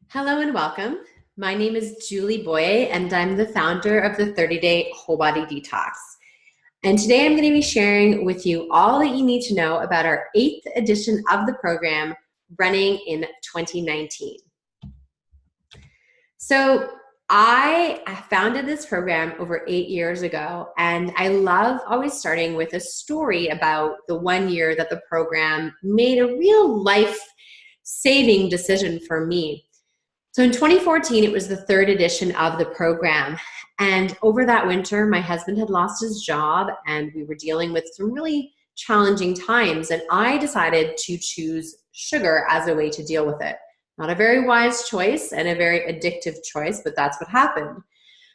Hello and welcome. My name is Julie Boye, and I'm the founder of the 30-Day Whole Body Detox. And today I'm going to be sharing with you all that you need to know about our 8th edition of the program running in 2019. So I founded this program over 8 years ago, and I love always starting with a story about the 1 year that the program made a real life-saving decision for me. So in 2014, it was the 3rd edition of the program. And over that winter, my husband had lost his job and we were dealing with some really challenging times. And I decided to choose sugar as a way to deal with it. Not a very wise choice and a very addictive choice, but that's what happened.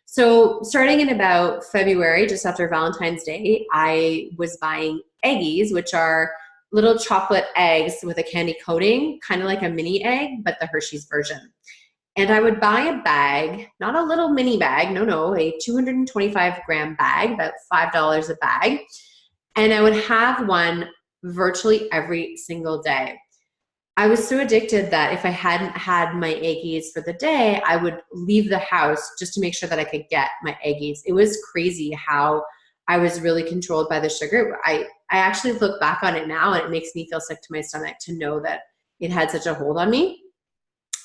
So starting in about February, just after Valentine's Day, I was buying Eggies, which are little chocolate eggs with a candy coating, kind of like a mini egg, but the Hershey's version. And I would buy a bag, not a little mini bag, no, a 225 gram bag, about $5 a bag. And I would have one virtually every single day. I was so addicted that if I hadn't had my Eggies for the day, I would leave the house just to make sure that I could get my Eggies. It was crazy how I was really controlled by the sugar. I actually look back on it now and it makes me feel sick to my stomach to know that it had such a hold on me.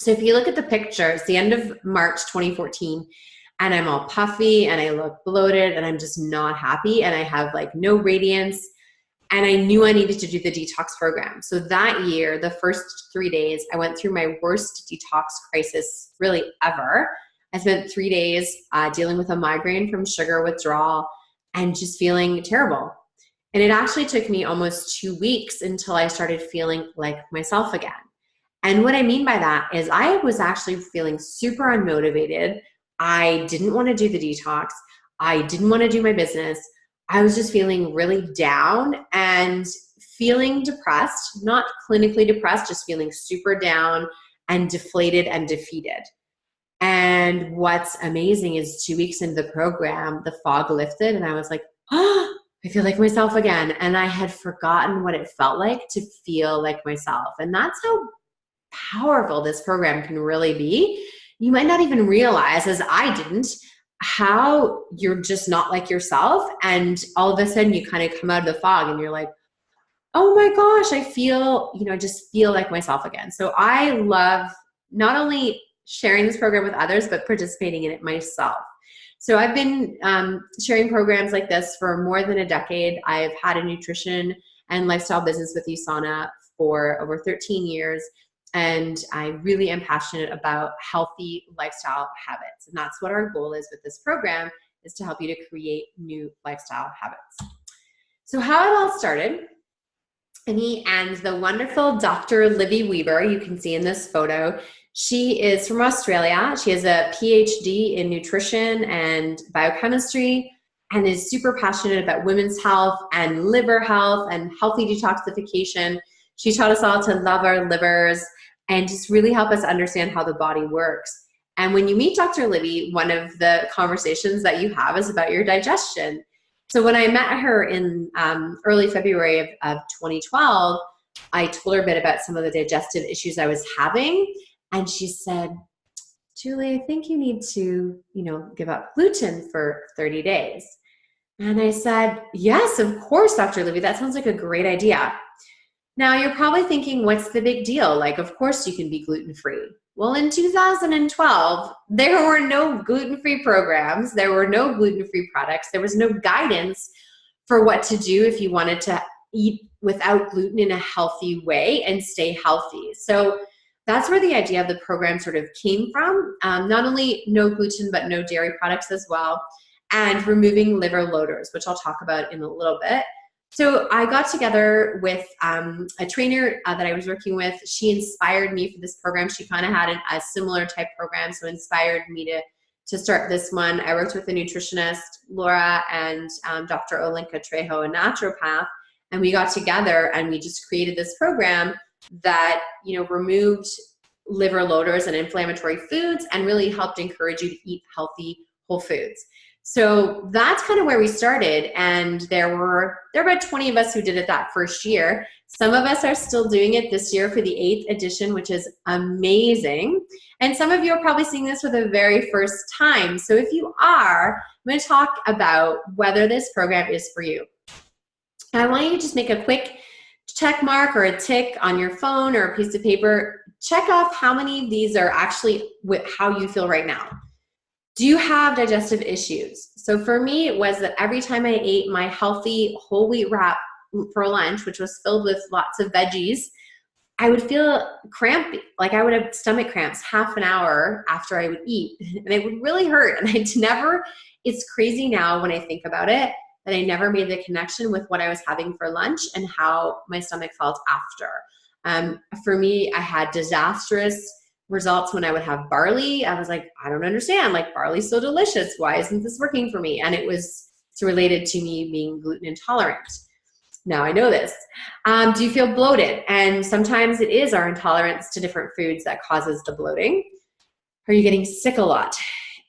So if you look at the picture, it's the end of March 2014, and I'm all puffy and I look bloated and I'm just not happy and I have like no radiance, and I knew I needed to do the detox program. So that year, the first 3 days, I went through my worst detox crisis really ever. I spent 3 days dealing with a migraine from sugar withdrawal and just feeling terrible. And it actually took me almost 2 weeks until I started feeling like myself again. And what I mean by that is I was actually feeling super unmotivated. I didn't want to do the detox. I didn't want to do my business. I was just feeling really down and feeling depressed, not clinically depressed, just feeling super down and deflated and defeated. And what's amazing is 2 weeks into the program, the fog lifted and I was like, oh, I feel like myself again. And I had forgotten what it felt like to feel like myself. And that's how powerful this program can really be. You might not even realize, as I didn't, how you're just not like yourself, and all of a sudden you kind of come out of the fog and you're like, oh my gosh, I feel, just feel like myself again. So I love not only sharing this program with others, but participating in it myself. So I've been sharing programs like this for more than a decade. I've had a nutrition and lifestyle business with USANA for over 13 years. And I really am passionate about healthy lifestyle habits. And that's what our goal is with this program, is to help you to create new lifestyle habits. So how it all started, me and the wonderful Dr. Libby Weber, you can see in this photo, she is from Australia. She has a PhD in nutrition and biochemistry and is super passionate about women's health and liver health and healthy detoxification. She taught us all to love our livers and just really help us understand how the body works. And when you meet Dr. Libby, one of the conversations that you have is about your digestion. So when I met her in early February of 2012, I told her a bit about some of the digestive issues I was having. And she said, Julie, I think you need to, give up gluten for 30 days. And I said, yes, of course, Dr. Libby, that sounds like a great idea. Now, you're probably thinking, what's the big deal? Like, of course you can be gluten-free. Well, in 2012, there were no gluten-free programs. There were no gluten-free products. There was no guidance for what to do if you wanted to eat without gluten in a healthy way and stay healthy. So that's where the idea of the program sort of came from. Not only no gluten, but no dairy products as well, and removing liver loaders, which I'll talk about in a little bit. So I got together with a trainer that I was working with. She inspired me for this program. She kind of had a similar type program, so inspired me to start this one. I worked with a nutritionist, Laura, and Dr. Olenka Trejo, a naturopath, and we got together and we just created this program that removed liver loaders and inflammatory foods and really helped encourage you to eat healthy whole foods. So that's kind of where we started. And there were about 20 of us who did it that first year. Some of us are still doing it this year for the 8th edition, which is amazing. And some of you are probably seeing this for the very first time. So if you are, I'm going to talk about whether this program is for you. I want you to just make a quick check mark or a tick on your phone or a piece of paper. Check off how many of these are actually with how you feel right now. Do you have digestive issues? So for me, it was that every time I ate my healthy whole wheat wrap for lunch, which was filled with lots of veggies, I would feel crampy. Like I would have stomach cramps half an hour after I would eat, and it would really hurt. And it's crazy now when I think about it, that I never made the connection with what I was having for lunch and how my stomach felt after. For me, I had disastrous results when I would have barley. I was like, I don't understand, like barley's so delicious. Why isn't this working for me? And it's related to me being gluten intolerant. Now I know this. Do you feel bloated? And sometimes it is our intolerance to different foods that causes the bloating. Are you getting sick a lot?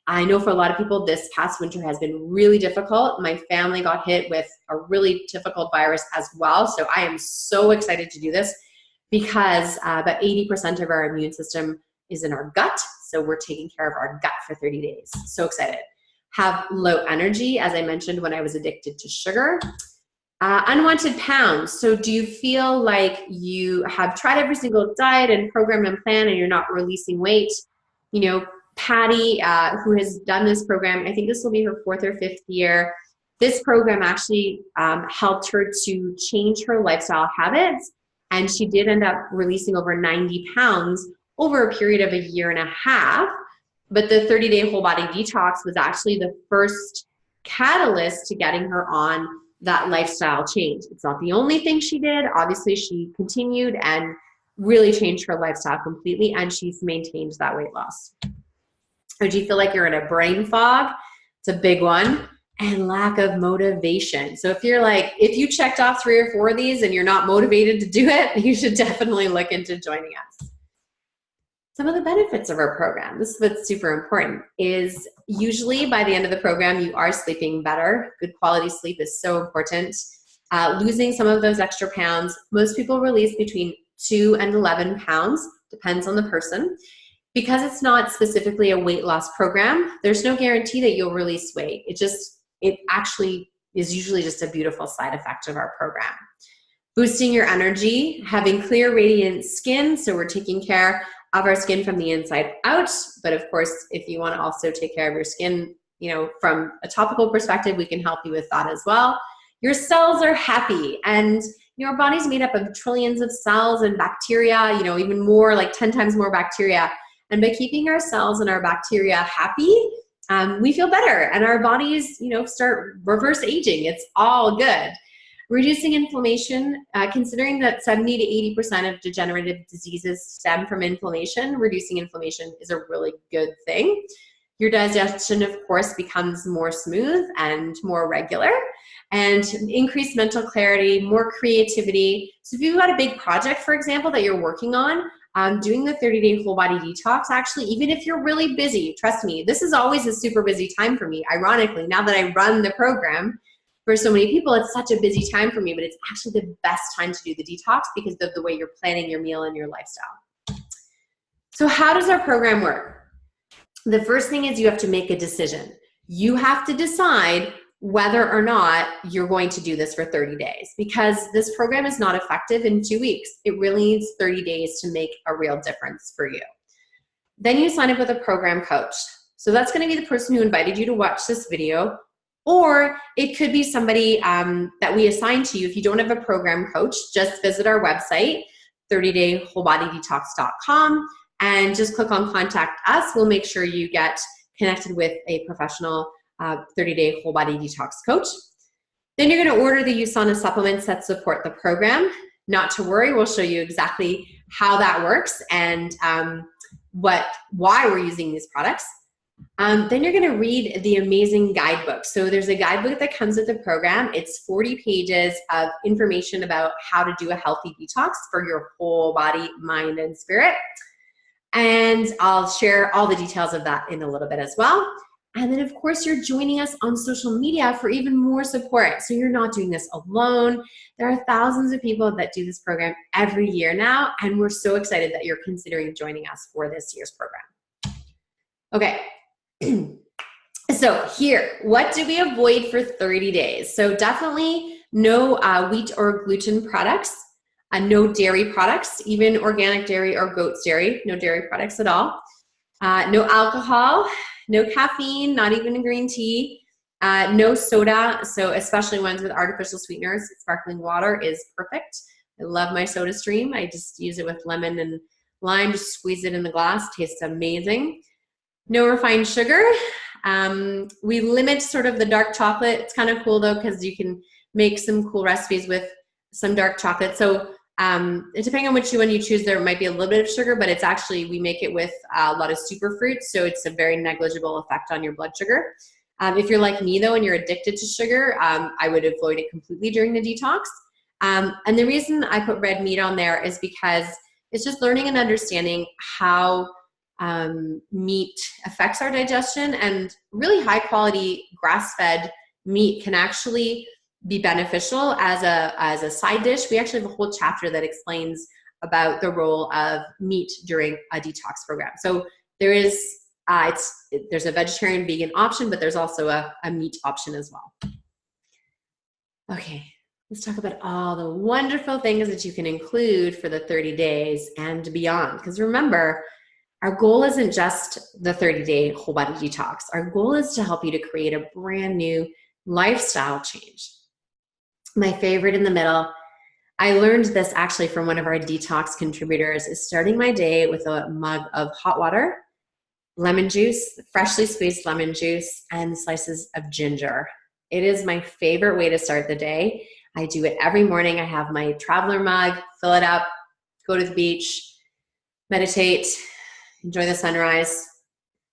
I know for a lot of people, this past winter has been really difficult. My family got hit with a really difficult virus as well. So I am so excited to do this because about 80% of our immune system is in our gut. So we're taking care of our gut for 30 days. So excited. Have low energy, as I mentioned when I was addicted to sugar. Unwanted pounds. So do you feel like you have tried every single diet and program and plan and you're not releasing weight? You know, Patty, who has done this program, I think this will be her 4th or 5th year. This program actually helped her to change her lifestyle habits, and she did end up releasing over 90 pounds over a period of a year and a half. But the 30-day whole body detox was actually the first catalyst to getting her on that lifestyle change. It's not the only thing she did. Obviously, she continued and really changed her lifestyle completely, and she's maintained that weight loss. Or do you feel like you're in a brain fog? It's a big one. And lack of motivation. So if you checked off 3 or 4 of these and you're not motivated to do it, you should definitely look into joining us. Some of the benefits of our program, this is what's super important, is usually by the end of the program, you are sleeping better. Good quality sleep is so important. Losing some of those extra pounds. Most people release between 2 and 11 pounds, depends on the person. Because it's not specifically a weight loss program, there's no guarantee that you'll release weight. It actually is usually just a beautiful side effect of our program. Boosting your energy, having clear, radiant skin. So we're taking care of our skin from the inside out. But of course, if you want to also take care of your skin, from a topical perspective, we can help you with that as well. Your cells are happy, and your body's made up of trillions of cells and bacteria, even more, like 10 times more bacteria. And by keeping our cells and our bacteria happy, we feel better, and our bodies, start reverse aging. It's all good. Reducing inflammation, considering that 70 to 80% of degenerative diseases stem from inflammation, reducing inflammation is a really good thing. Your digestion, of course, becomes more smooth and more regular, and increased mental clarity, more creativity. So if you've got a big project, for example, that you're working on, doing the 30-day whole body detox, actually, even if you're really busy, trust me, this is always a super busy time for me. Ironically, now that I run the program for so many people, it's such a busy time for me, but it's actually the best time to do the detox because of the way you're planning your meal and your lifestyle. So how does our program work? The first thing is you have to make a decision. You have to decide whether or not you're going to do this for 30 days, because this program is not effective in 2 weeks. It really needs 30 days to make a real difference for you. Then you sign up with a program coach. So that's going to be the person who invited you to watch this video, or it could be somebody that we assign to you. If you don't have a program coach, just visit our website, 30daywholebodydetox.com, and just click on contact us. We'll make sure you get connected with a professional 30-day whole body detox coach. Then you're going to order the USANA supplements that support the program. Not to worry, we'll show you exactly how that works and why we're using these products. Then you're going to read the amazing guidebook. So there's a guidebook that comes with the program. It's 40 pages of information about how to do a healthy detox for your whole body, mind, and spirit. And I'll share all the details of that in a little bit as well. And then, of course, you're joining us on social media for even more support. So you're not doing this alone. There are thousands of people that do this program every year now, and we're so excited that you're considering joining us for this year's program. Okay. So here, what do we avoid for 30 days? So definitely no wheat or gluten products, no dairy products, even organic dairy or goat's dairy, no dairy products at all. No alcohol, no caffeine, not even green tea, no soda, so especially ones with artificial sweeteners. Sparkling water is perfect. I love my soda stream. I just use it with lemon and lime, just squeeze it in the glass, tastes amazing. No refined sugar. We limit sort of the dark chocolate. It's kind of cool though, because you can make some cool recipes with some dark chocolate. So depending on which one you choose, there might be a little bit of sugar, but it's actually, we make it with a lot of superfruits, so it's a very negligible effect on your blood sugar. If you're like me though, and you're addicted to sugar, I would avoid it completely during the detox. And the reason I put red meat on there is because it's just learning and understanding how meat affects our digestion, and really high quality grass-fed meat can actually be beneficial as a side dish. We actually have a whole chapter that explains about the role of meat during a detox program. So there is there's a vegetarian vegan option, but there's also a meat option as well. Okay, let's talk about all the wonderful things that you can include for the 30 days and beyond. Because remember, our goal isn't just the 30-day whole body detox. Our goal is to help you to create a brand new lifestyle change. My favorite in the middle, I learned this actually from one of our detox contributors, is starting my day with a mug of hot water, lemon juice, freshly squeezed lemon juice, and slices of ginger. It is my favorite way to start the day. I do it every morning. I have my traveler mug, fill it up, go to the beach, meditate, enjoy the sunrise.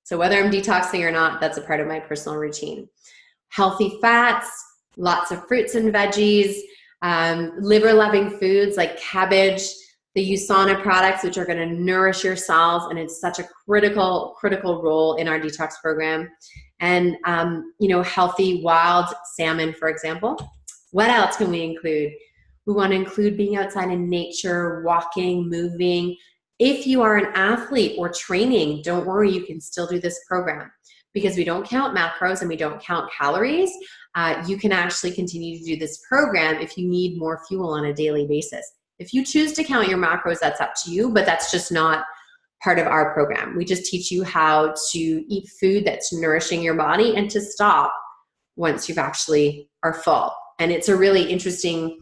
So whether I'm detoxing or not, that's a part of my personal routine. Healthy fats, lots of fruits and veggies, liver-loving foods like cabbage, the USANA products, which are going to nourish your cells, and it's such a critical role in our detox program. And healthy wild salmon, for example. What else can we include? We want to include being outside in nature, walking, moving. If you are an athlete or training, don't worry, you can still do this program, because we don't count macros and we don't count calories. You can actually continue to do this program if you need more fuel on a daily basis. If you choose to count your macros, that's up to you, but that's just not part of our program. We just teach you how to eat food that's nourishing your body and to stop once you've actually are full. And it's a really interesting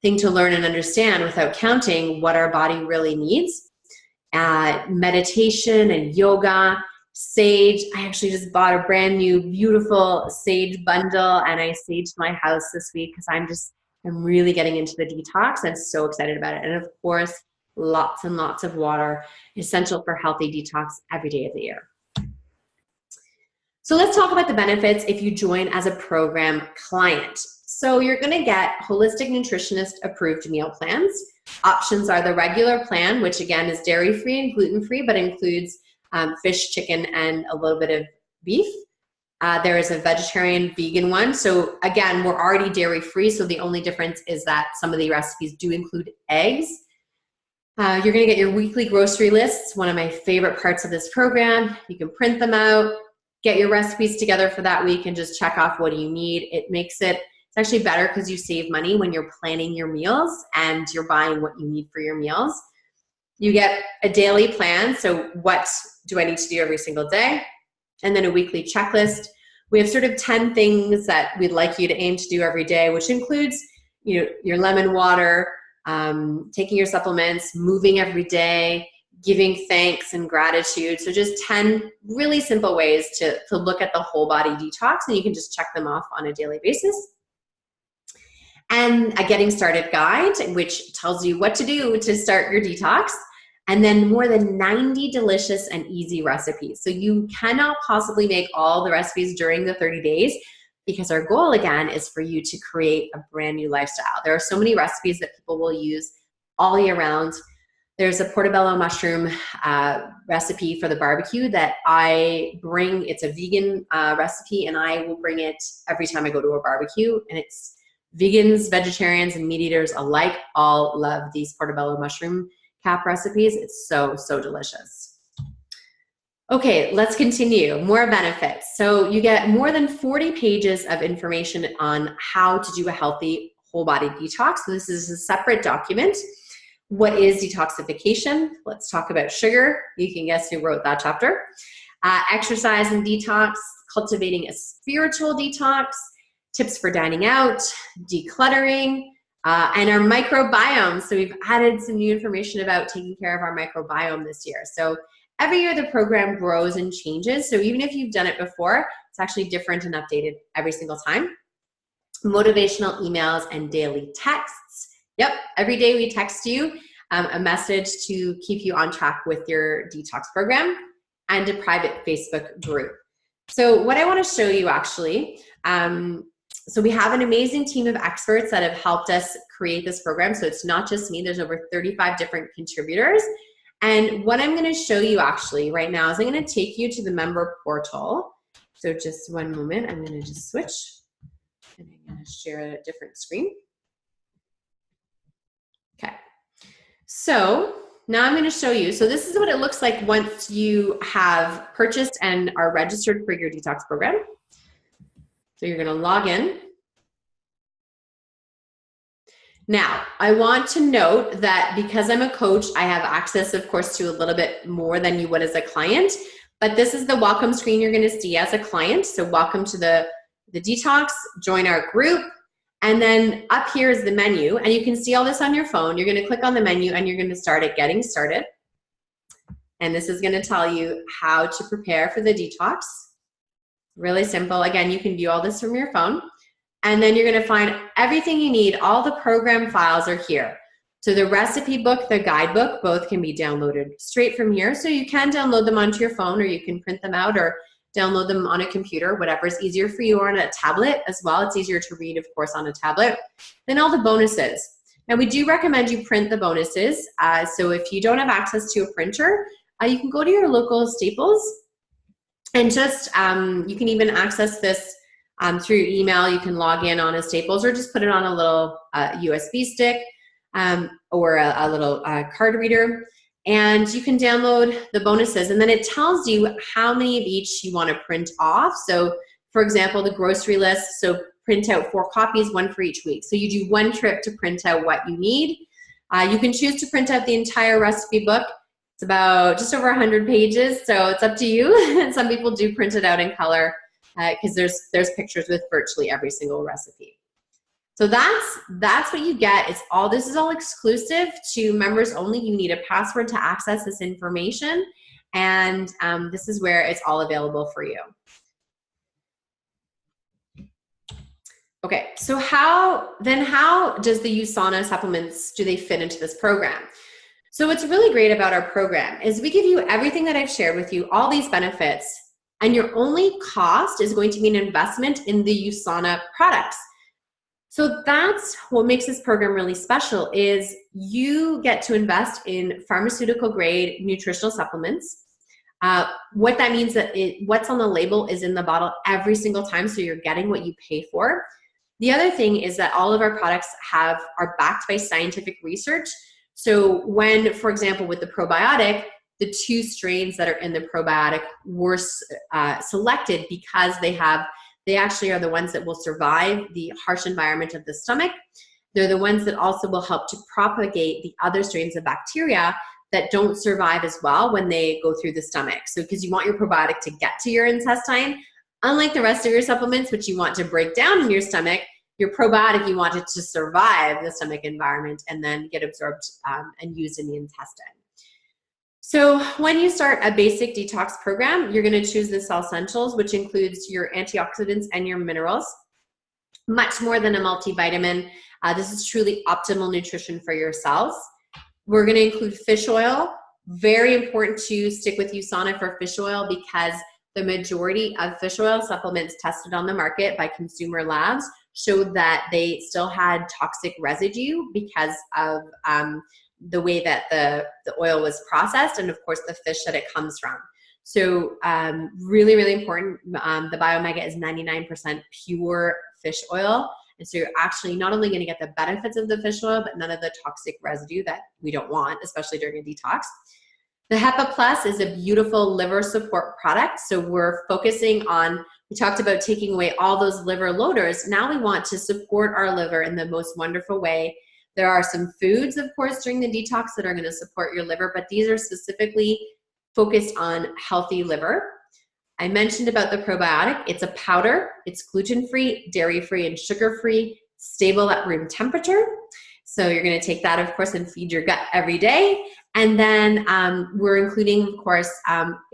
thing to learn and understand without counting what our body really needs. Meditation and yoga, sage. I actually just bought a brand new beautiful sage bundle, and I saged my house this week because I'm really getting into the detox. I'm so excited about it. And of course, lots and lots of water, essential for healthy detox every day of the year. So let's talk about the benefits if you join as a program client. So you're going to get holistic nutritionist approved meal plans. Options are the regular plan, which again is dairy-free and gluten-free, but includes fish, chicken, and a little bit of beef. There is a vegetarian vegan one. So again, we're already dairy-free, so the only difference is that some of the recipes do include eggs. You're going to get your weekly grocery lists, one of my favorite parts of this program. You can print them out, get your recipes together for that week, and just check off what do you need. It makes it's actually better because you save money when you're planning your meals and you're buying what you need for your meals. You get a daily plan, so what do I need to do every single day? And then a weekly checklist. We have sort of 10 things that we'd like you to aim to do every day, which includes your lemon water, taking your supplements, moving every day, giving thanks and gratitude. So just 10 really simple ways to look at the whole body detox, and you can just check them off on a daily basis. And a getting started guide, which tells you what to do to start your detox. And then more than 90 delicious and easy recipes. So you cannot possibly make all the recipes during the 30 days, because our goal again is for you to create a brand new lifestyle. There are so many recipes that people will use all year round. There's a portobello mushroom recipe for the barbecue that I bring. It's a vegan recipe, and I will bring it every time I go to a barbecue. And it's vegans, vegetarians, and meat eaters alike all love these portobello mushroom cap recipes. It's so, so delicious. Okay, let's continue. More benefits. So you get more than 40 pages of information on how to do a healthy whole body detox. So this is a separate document. What is detoxification? Let's talk about sugar. You can guess who wrote that chapter. Exercise and detox, cultivating a spiritual detox, tips for dining out, decluttering, and our microbiome. So we've added some new information about taking care of our microbiome this year. So every year the program grows and changes. So even if you've done it before, it's actually different and updated every single time. Motivational emails and daily texts. Yep, every day we text you a message to keep you on track with your detox program, and a private Facebook group. So what I want to show you actually, so we have an amazing team of experts that have helped us create this program. So it's not just me, there's over 35 different contributors. And what I'm going to show you actually right now is I'm going to take you to the member portal. So just one moment, I'm going to just switch and I'm going to share a different screen. Okay, so now I'm going to show you. So this is what it looks like once you have purchased and are registered for your detox program. So you're going to log in. Now, I want to note that because I'm a coach, I have access, of course, to a little bit more than you would as a client. But this is the welcome screen you're going to see as a client. So welcome to the detox, join our group. And then up here is the menu, and you can see all this on your phone. You're going to click on the menu and you're going to start at getting started. And this is going to tell you how to prepare for the detox. Really simple. Again, you can view all this from your phone. And then you're going to find everything you need. All the program files are here. So the recipe book, the guidebook, both can be downloaded straight from here. So you can download them onto your phone, or you can print them out or download them on a computer, whatever is easier for you, or on a tablet as well. It's easier to read, of course, on a tablet. Then all the bonuses. Now, we do recommend you print the bonuses. So if you don't have access to a printer, you can go to your local Staples and just, you can even access this through your email. You can log in on a Staples or just put it on a little USB stick or a little card reader. And you can download the bonuses, and then it tells you how many of each you want to print off. So for example, the grocery list, so print out 4 copies, 1 for each week. So you do 1 trip to print out what you need. You can choose to print out the entire recipe book. It's about just over 100 pages, so it's up to you. And some people do print it out in color because there's pictures with virtually every single recipe. So that's what you get. This is all exclusive to members only. You need a password to access this information, and this is where it's all available for you. Okay, so how does the USANA supplements, do they fit into this program? So what's really great about our program is we give you everything that I've shared with you, all these benefits, and your only cost is going to be an investment in the USANA products. So that's what makes this program really special, is you get to invest in pharmaceutical grade nutritional supplements. What that means that what's on the label is in the bottle every single time, so you're getting what you pay for. The other thing is that all of our products are backed by scientific research. So when, for example, with the probiotic, the 2 strains that are in the probiotic were selected because they actually are the ones that will survive the harsh environment of the stomach. They're the ones that also will help to propagate the other strains of bacteria that don't survive as well when they go through the stomach. So because you want your probiotic to get to your intestine, unlike the rest of your supplements, which you want to break down in your stomach, your probiotic, you want it to survive the stomach environment and then get absorbed and used in the intestine. So when you start a basic detox program, you're going to choose the Cell Essentials, which includes your antioxidants and your minerals, much more than a multivitamin. This is truly optimal nutrition for your cells. We're going to include fish oil. Very important to stick with USANA for fish oil, because the majority of fish oil supplements tested on the market by consumer labs showed that they still had toxic residue because of the way that the oil was processed, and of course the fish that it comes from. So really, really important. The BioMega is 99% pure fish oil. And so you're actually not only going to get the benefits of the fish oil, but none of the toxic residue that we don't want, especially during a detox. The HEPA Plus is a beautiful liver support product. So we're focusing on, we talked about taking away all those liver loaders. Now we want to support our liver in the most wonderful way. There are some foods, of course, during the detox that are going to support your liver, but these are specifically focused on healthy liver. I mentioned about the probiotic. It's a powder. It's gluten-free, dairy-free, and sugar-free, stable at room temperature. So you're going to take that, of course, and feed your gut every day. And then we're including, of course,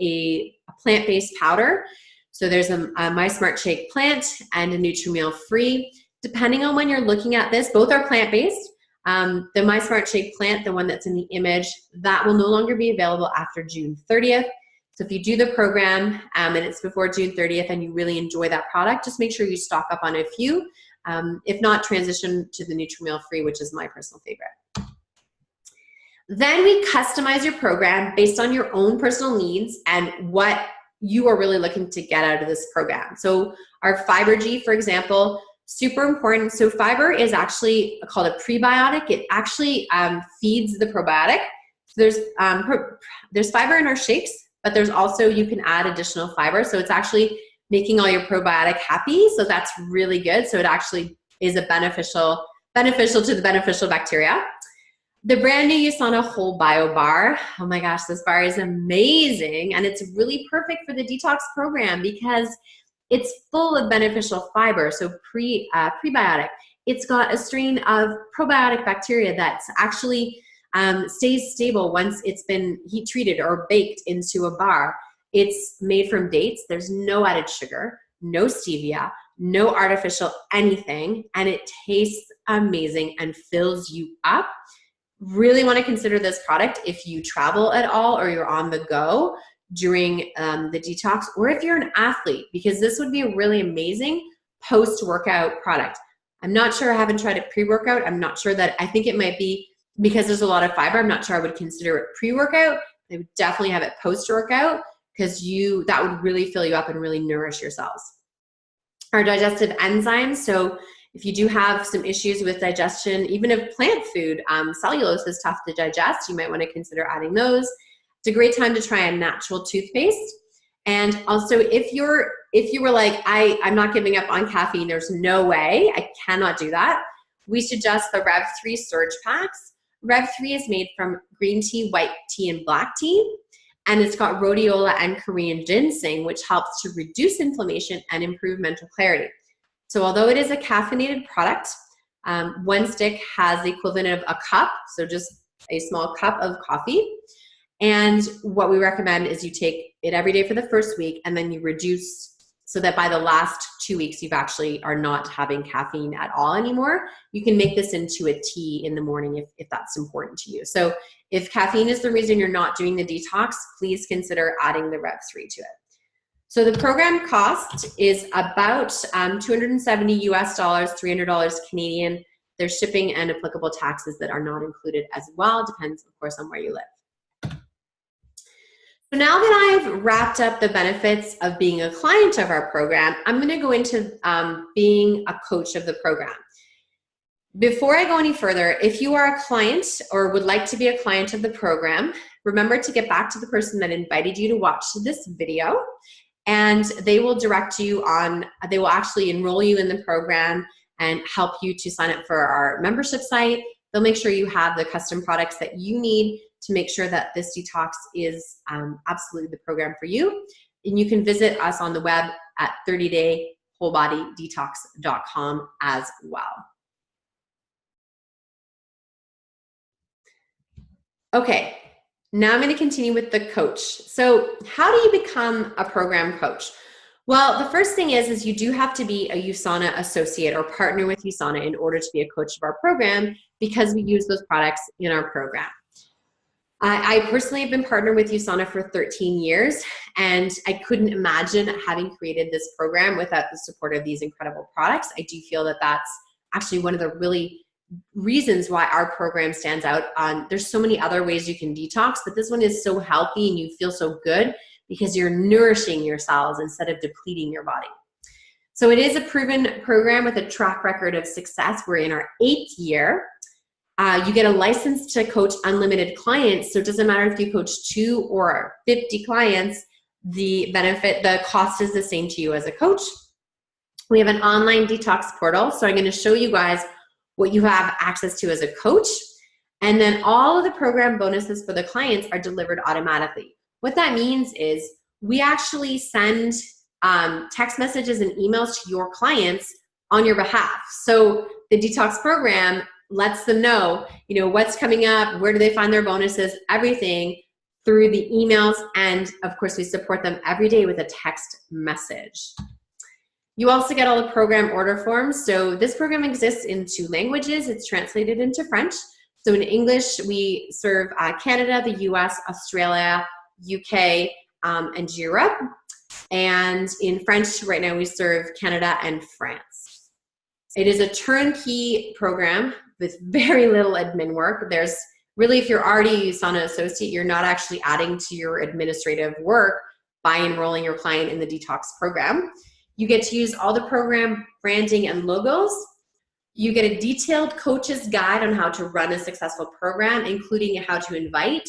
a plant-based powder. So there's a My Smart Shake plant and a Nutrimeal free. Depending on when you're looking at this, both are plant-based. The My Smart Shake plant, the one that's in the image, that will no longer be available after June 30th. So if you do the program and it's before June 30th and you really enjoy that product, just make sure you stock up on a few. If not, transition to the Nutrimeal free, which is my personal favorite. Then we customize your program based on your own personal needs and what you are really looking to get out of this program. So our Fiber G, for example, super important. So fiber is actually called a prebiotic. It actually feeds the probiotic. So there's fiber in our shakes, but there's also, you can add additional fiber. So it's actually making all your probiotic happy. So that's really good. So it actually is a beneficial to the beneficial bacteria. The brand new USANA Whole Bio Bar. Oh my gosh, this bar is amazing. And it's really perfect for the detox program because it's full of beneficial fiber. So prebiotic. It's got a strain of probiotic bacteria that's actually stays stable once it's been heat treated or baked into a bar. It's made from dates. There's no added sugar, no stevia, no artificial anything, and it tastes amazing and fills you up. Really want to consider this product if you travel at all or you're on the go during the detox, or if you're an athlete, because this would be a really amazing post-workout product. I'm not sure, I haven't tried it pre-workout. I'm not sure that, I think it might be because there's a lot of fiber. I'm not sure I would consider it pre-workout. I would definitely have it post-workout because that would really fill you up and really nourish your cells. Our digestive enzymes, so if you do have some issues with digestion, even of plant food, cellulose is tough to digest, you might want to consider adding those. It's a great time to try a natural toothpaste. And also if you were like, I'm not giving up on caffeine, there's no way, I cannot do that, we suggest the Rev 3 Surge Packs. Rev 3 is made from green tea, white tea, and black tea. And it's got rhodiola and Korean ginseng, which helps to reduce inflammation and improve mental clarity. So although it is a caffeinated product, one stick has the equivalent of a cup, so just a small cup of coffee. And what we recommend is you take it every day for the first week, and then you reduce so that by the last 2 weeks, you actually are not having caffeine at all anymore. You can make this into a tea in the morning if that's important to you. So if caffeine is the reason you're not doing the detox, please consider adding the Rev 3 to it. So the program cost is about $270 US, $300 Canadian. There's shipping and applicable taxes that are not included as well. Depends, of course, on where you live. So now that I've wrapped up the benefits of being a client of our program, I'm going to go into being a coach of the program. Before I go any further, if you are a client or would like to be a client of the program, remember to get back to the person that invited you to watch this video, and they will direct you on, they will actually enroll you in the program and help you to sign up for our membership site. They'll make sure you have the custom products that you need to make sure that this detox is absolutely the program for you. And you can visit us on the web at 30daywholebodydetox.com as well. Okay, now I'm going to continue with the coach. So how do you become a program coach? Well, the first thing is you do have to be a USANA associate or partner with USANA in order to be a coach of our program, because we use those products in our program. I personally have been partnered with USANA for 13 years, and I couldn't imagine having created this program without the support of these incredible products. I do feel that that's actually one of the really reasons why our program stands out. There's so many other ways you can detox, but this one is so healthy and you feel so good because you're nourishing your cells instead of depleting your body. So it is a proven program with a track record of success. We're in our 8th year. You get a license to coach unlimited clients. So it doesn't matter if you coach 2 or 50 clients, the cost is the same to you as a coach. We have an online detox portal. So I'm going to show you guys what you have access to as a coach. And then all of the program bonuses for the clients are delivered automatically. What that means is we actually send text messages and emails to your clients on your behalf. So the detox program lets them know, what's coming up, where do they find their bonuses, everything through the emails. And of course, we support them every day with a text message. You also get all the program order forms. So this program exists in 2 languages. It's translated into French. So in English, we serve Canada, the US, Australia, UK, and Europe. And in French, right now, we serve Canada and France. It is a turnkey program with very little admin work. There's really, if you're already a USANA associate, you're not actually adding to your administrative work by enrolling your client in the detox program. You get to use all the program branding and logos. You get a detailed coach's guide on how to run a successful program, including how to invite.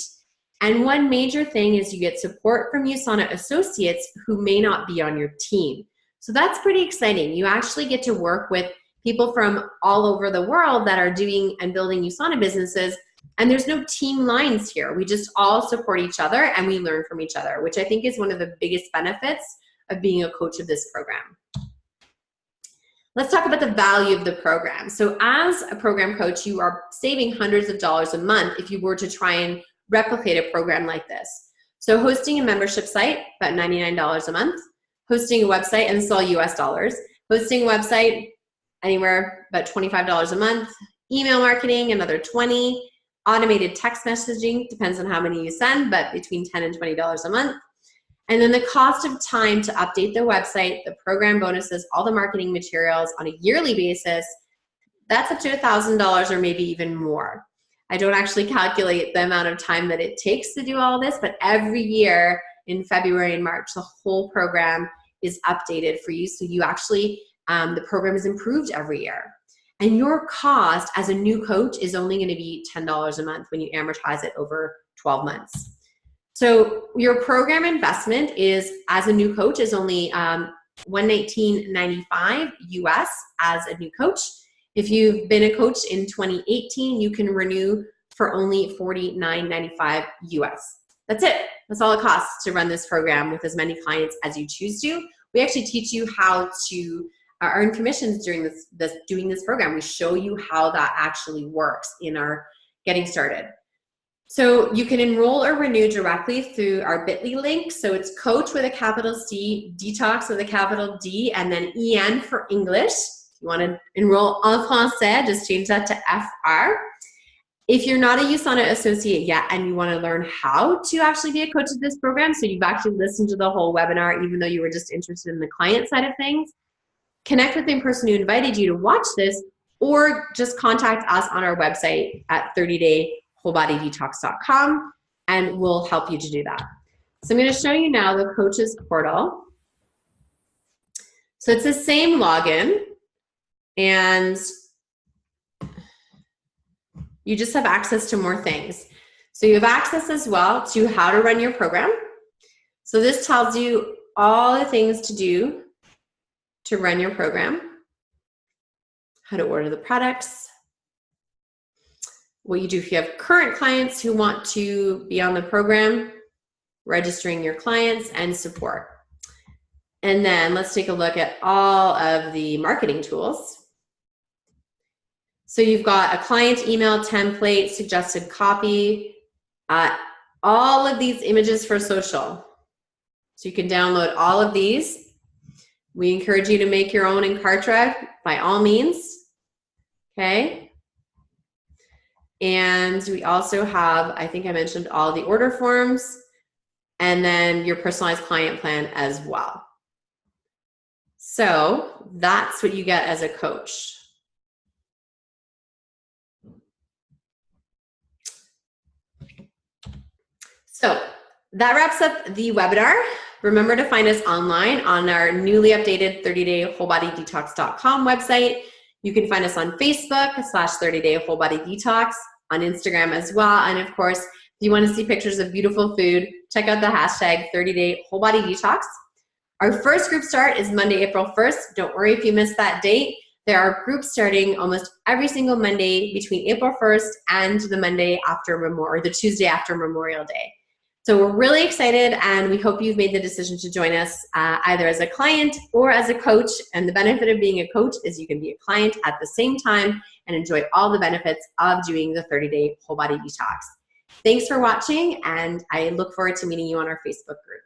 And one major thing is you get support from USANA associates who may not be on your team. So that's pretty exciting. You actually get to work with people from all over the world that are doing and building USANA businesses. And there's no team lines here. We just all support each other and we learn from each other, which I think is one of the biggest benefits of being a coach of this program. Let's talk about the value of the program. So as a program coach, you are saving hundreds of dollars a month if you were to try and replicate a program like this. So hosting a membership site, about $99 a month. Hosting a website, and this is all US dollars. Hosting a website, anywhere about $25 a month. Email marketing, another $20. Automated text messaging, depends on how many you send, but between $10 and $20 a month. And then the cost of time to update the website, the program bonuses, all the marketing materials on a yearly basis, that's up to $1,000 or maybe even more. I don't actually calculate the amount of time that it takes to do all this, but every year in February and March, the whole program is updated for you. So you actually, the program is improved every year. And your cost as a new coach is only going to be $10 a month when you amortize it over 12 months. So your program investment is, as a new coach, is only $119.95 US as a new coach. If you've been a coach in 2018, you can renew for only $49.95 US. That's it. That's all it costs to run this program with as many clients as you choose to. We actually teach you how to earn commissions during doing this program. We show you how that actually works in our Getting Started. So you can enroll or renew directly through our bit.ly link. So it's coach with a capital C, detox with a capital D, and then EN for English. If you want to enroll en français, just change that to FR. If you're not a USANA associate yet and you want to learn how to actually be a coach of this program, so you've actually listened to the whole webinar even though you were just interested in the client side of things, connect with the person who invited you to watch this, or just contact us on our website at 30daywholebodydetox.com and we'll help you to do that. So I'm going to show you now the coaches portal. So it's the same login and you just have access to more things. So you have access as well to how to run your program. So this tells you all the things to do to run your program, how to order the products, what you do if you have current clients who want to be on the program, registering your clients, and support. And then let's take a look at all of the marketing tools. So you've got a client email template, suggested copy, all of these images for social. So you can download all of these. We encourage you to make your own in Kartra by all means, okay? And we also have, I think I mentioned all the order forms, and then your personalized client plan as well. So that's what you get as a coach. So that wraps up the webinar. Remember to find us online on our newly updated 30day wholebodydetox.com website. You can find us on Facebook /30day Whole Body Detox, on Instagram as well. And of course, if you want to see pictures of beautiful food, check out the hashtag 30day Whole Body Detox. Our first group start is Monday, April 1st. Don't worry if you missed that date. There are groups starting almost every single Monday between April 1st and the Monday after or the Tuesday after Memorial Day. So we're really excited, and we hope you've made the decision to join us either as a client or as a coach. And the benefit of being a coach is you can be a client at the same time and enjoy all the benefits of doing the 30-day Whole Body Detox. Thanks for watching, and I look forward to meeting you on our Facebook group.